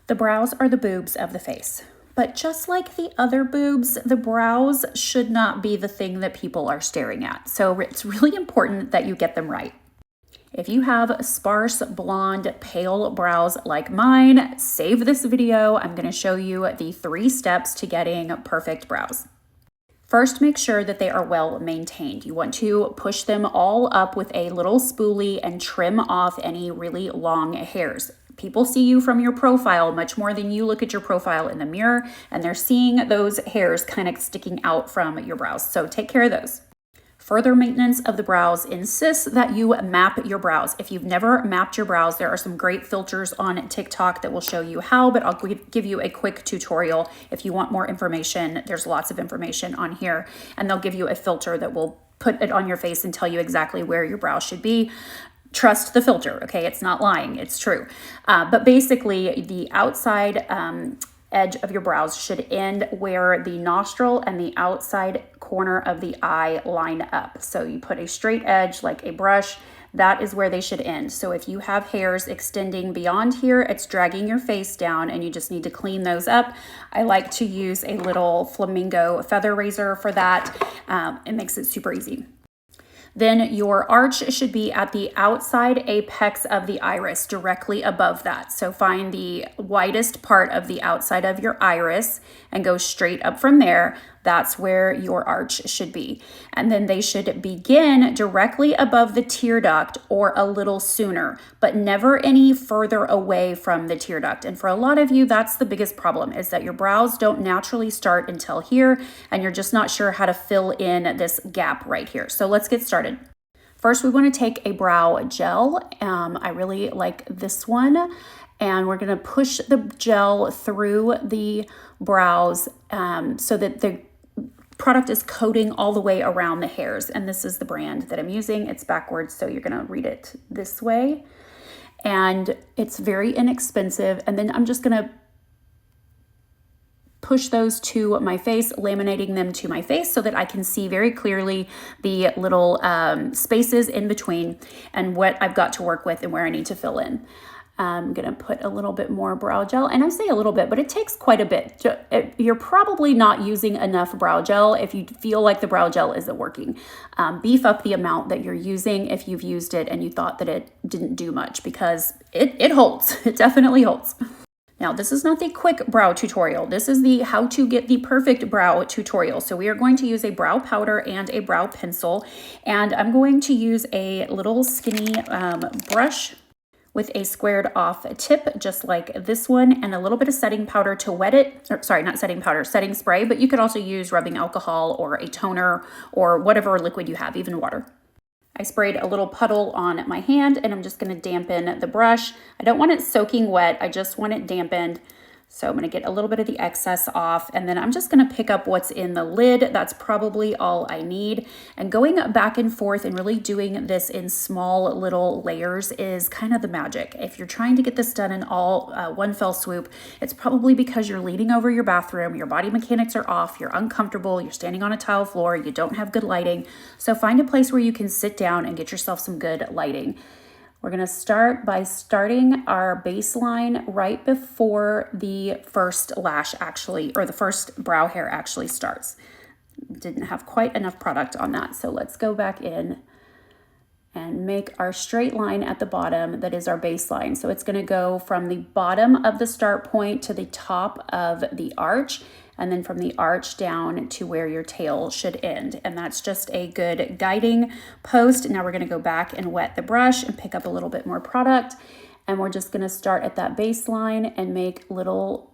The brows are the boobs of the face. But just like the other boobs, the brows should not be the thing that people are staring at. So it's really important that you get them right. If you have sparse, blonde, pale brows like mine, save this video. I'm going to show you the 3 steps to getting perfect brows. First, make sure that they are well maintained. You want to push them all up with a little spoolie and trim off any really long hairs. People see you from your profile much more than you look at your profile in the mirror, and they're seeing those hairs kind of sticking out from your brows. So take care of those. Further maintenance of the brows insists that you map your brows. If you've never mapped your brows, there are some great filters on TikTok that will show you how, but I'll give you a quick tutorial. If you want more information, there's lots of information on here, and they'll give you a filter that will put it on your face and tell you exactly where your brows should be. Trust the filter, okay? It's not lying, it's true. But basically, the outside edge of your brows should end where the nostril and the outside corner of the eye line up. So you put a straight edge like a brush, that is where they should end. So if you have hairs extending beyond here, it's dragging your face down and you just need to clean those up. I like to use a little flamingo feather razor for that. It makes it super easy. Then your arch should be at the outside apex of the iris, directly above that. So find the widest part of the outside of your iris and go straight up from there. That's where your arch should be. And then they should begin directly above the tear duct or a little sooner, but never any further away from the tear duct. And for a lot of you, that's the biggest problem, is that your brows don't naturally start until here, and you're just not sure how to fill in this gap right here. So let's get started. First, we want to take a brow gel. I really like this one. And we're going to push the gel through the brows so that the product is coating all the way around the hairs. And this is the brand that I'm using. It's backwards, so you're going to read it this way. And it's very inexpensive. And then I'm just going to push those to my face, laminating them to my face so that I can see very clearly the little spaces in between and what I've got to work with and where I need to fill in. I'm going to put a little bit more brow gel, and I say a little bit, but it takes quite a bit. You're probably not using enough brow gel if you feel like the brow gel isn't working. Beef up the amount that you're using if you've used it and you thought that it didn't do much, because it holds. It definitely holds. Now, this is not the quick brow tutorial. This is the how to get the perfect brow tutorial. So we are going to use a brow powder and a brow pencil, and I'm going to use a little skinny brush with a squared off tip, just like this one, and a little bit of setting powder to wet it. Or, sorry, not setting powder, setting spray, but you could also use rubbing alcohol or a toner or whatever liquid you have, even water. I sprayed a little puddle on my hand, and I'm just going to dampen the brush. I don't want it soaking wet, I just want it dampened. So I'm going to get a little bit of the excess off, and then I'm just going to pick up what's in the lid. That's probably all I need. And going back and forth and really doing this in small little layers is kind of the magic. If you're trying to get this done in all one fell swoop, it's probably because you're leaning over your bathroom, your body mechanics are off, you're uncomfortable, you're standing on a tile floor, you don't have good lighting. So find a place where you can sit down and get yourself some good lighting. We're going to start by starting our baseline right before the first lash actually, or the first brow hair actually starts. Didn't have quite enough product on that. So let's go back in and make our straight line at the bottom. That is our baseline. So it's going to go from the bottom of the start point to the top of the arch, and then from the arch down to where your tail should end. And that's just a good guiding post. Now we're going to go back and wet the brush and pick up a little bit more product. And we're just going to start at that baseline and make little,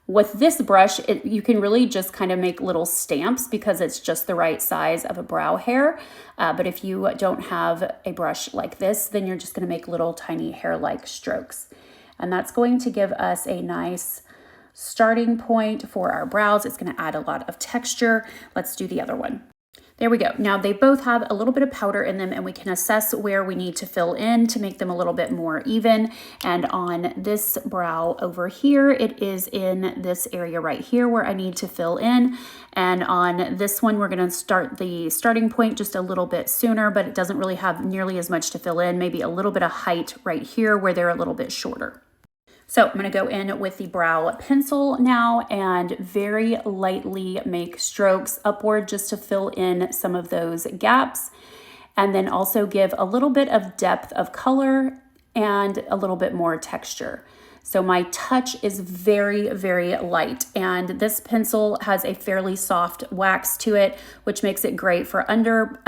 with this brush, you can really just kind of make little stamps because it's just the right size of a brow hair. But if you don't have a brush like this, then you're just going to make little tiny hair-like strokes. And that's going to give us a nice starting point for our brows. It's going to add a lot of texture. Let's do the other one. There we go. Now they both have a little bit of powder in them, and we can assess where we need to fill in to make them a little bit more even. And on this brow over here, it is in this area right here where I need to fill in. And on this one, we're going to start the starting point just a little bit sooner, but it doesn't really have nearly as much to fill in, maybe a little bit of height right here where they're a little bit shorter. So I'm going to go in with the brow pencil now and very lightly make strokes upward just to fill in some of those gaps, and then also give a little bit of depth of color and a little bit more texture. So my touch is very, very light, and this pencil has a fairly soft wax to it, which makes it great for under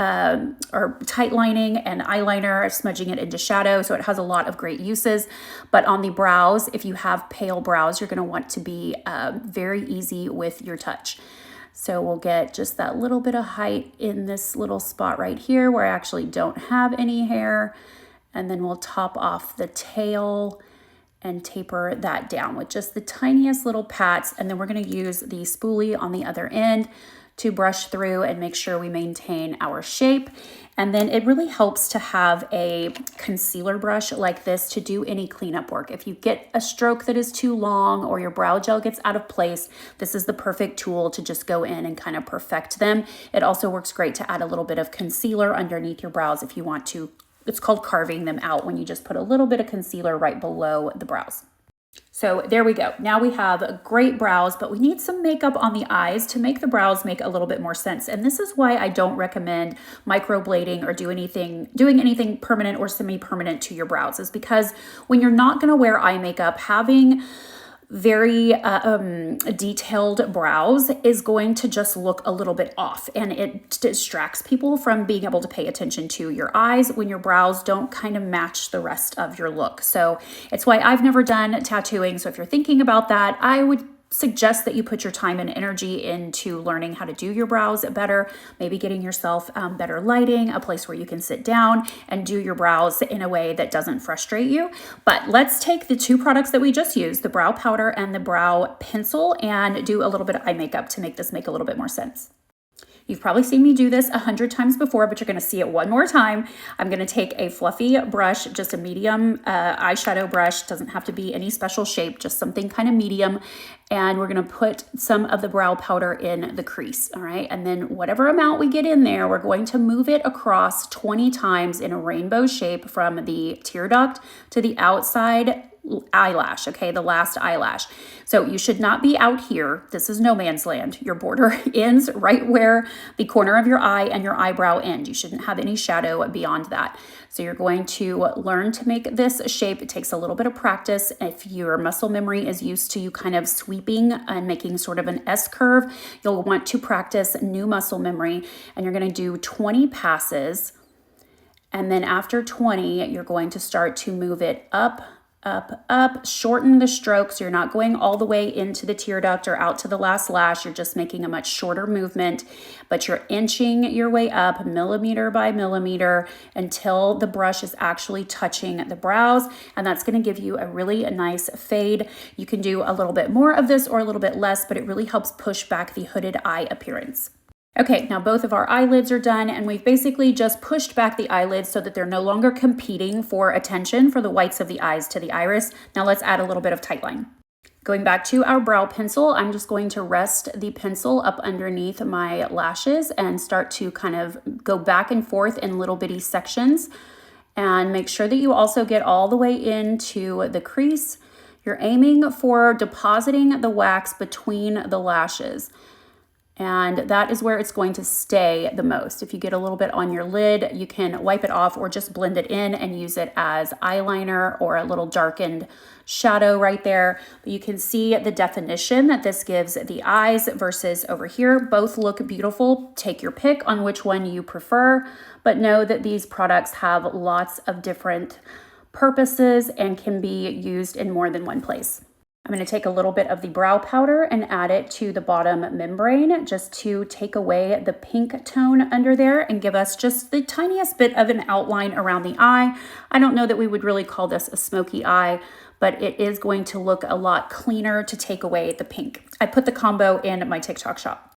or tight lining and eyeliner, smudging it into shadow. So it has a lot of great uses. But on the brows, if you have pale brows, you're going to want to be very easy with your touch. So we'll get just that little bit of height in this little spot right here where I actually don't have any hair. And then we'll top off the tail and taper that down with just the tiniest little pats. And then we're going to use the spoolie on the other end to brush through and make sure we maintain our shape. And then it really helps to have a concealer brush like this to do any cleanup work. If you get a stroke that is too long or your brow gel gets out of place, this is the perfect tool to just go in and kind of perfect them. It also works great to add a little bit of concealer underneath your brows if you want to. It's called carving them out, when you just put a little bit of concealer right below the brows. So there we go. Now we have great brows, but we need some makeup on the eyes to make the brows make a little bit more sense. And this is why I don't recommend microblading or doing anything permanent or semi-permanent to your brows, is because when you're not going to wear eye makeup, having very detailed brows is going to just look a little bit off, and it distracts people from being able to pay attention to your eyes when your brows don't kind of match the rest of your look. So it's why I've never done tattooing. So if you're thinking about that, I would suggest that you put your time and energy into learning how to do your brows better, maybe getting yourself better lighting, a place where you can sit down and do your brows in a way that doesn't frustrate you. But let's take the two products that we just used, the brow powder and the brow pencil, and do a little bit of eye makeup to make this make a little bit more sense. You've probably seen me do this 100 times before, but you're going to see it one more time. I'm going to take a fluffy brush, just a medium eyeshadow brush. Doesn't have to be any special shape, just something kind of medium. And we're going to put some of the brow powder in the crease, all right? And then whatever amount we get in there, we're going to move it across 20 times in a rainbow shape from the tear duct to the outside eyelash, okay, the last eyelash. So you should not be out here. This is no man's land. Your border ends right where the corner of your eye and your eyebrow end. You shouldn't have any shadow beyond that. So you're going to learn to make this shape. It takes a little bit of practice. If your muscle memory is used to you kind of sweeping and making sort of an S curve, you'll want to practice new muscle memory, and you're going to do 20 passes. And then after 20, you're going to start to move it up, shorten the stroke. So you're not going all the way into the tear duct or out to the last lash. You're just making a much shorter movement, but you're inching your way up millimeter by millimeter until the brush is actually touching the brows. And that's going to give you a really nice fade. You can do a little bit more of this or a little bit less, but it really helps push back the hooded eye appearance. Okay, now both of our eyelids are done, and we've basically just pushed back the eyelids so that they're no longer competing for attention for the whites of the eyes to the iris. Now let's add a little bit of tightline. Going back to our brow pencil, I'm just going to rest the pencil up underneath my lashes and start to kind of go back and forth in little bitty sections, and make sure that you also get all the way into the crease. You're aiming for depositing the wax between the lashes, and that is where it's going to stay the most. If you get a little bit on your lid, you can wipe it off or just blend it in and use it as eyeliner or a little darkened shadow right there. But you can see the definition that this gives the eyes versus over here. Both look beautiful. Take your pick on which one you prefer, but know that these products have lots of different purposes and can be used in more than one place. I'm going to take a little bit of the brow powder and add it to the bottom membrane just to take away the pink tone under there and give us just the tiniest bit of an outline around the eye. I don't know that we would really call this a smoky eye, but it is going to look a lot cleaner to take away the pink. I put the combo in my TikTok shop.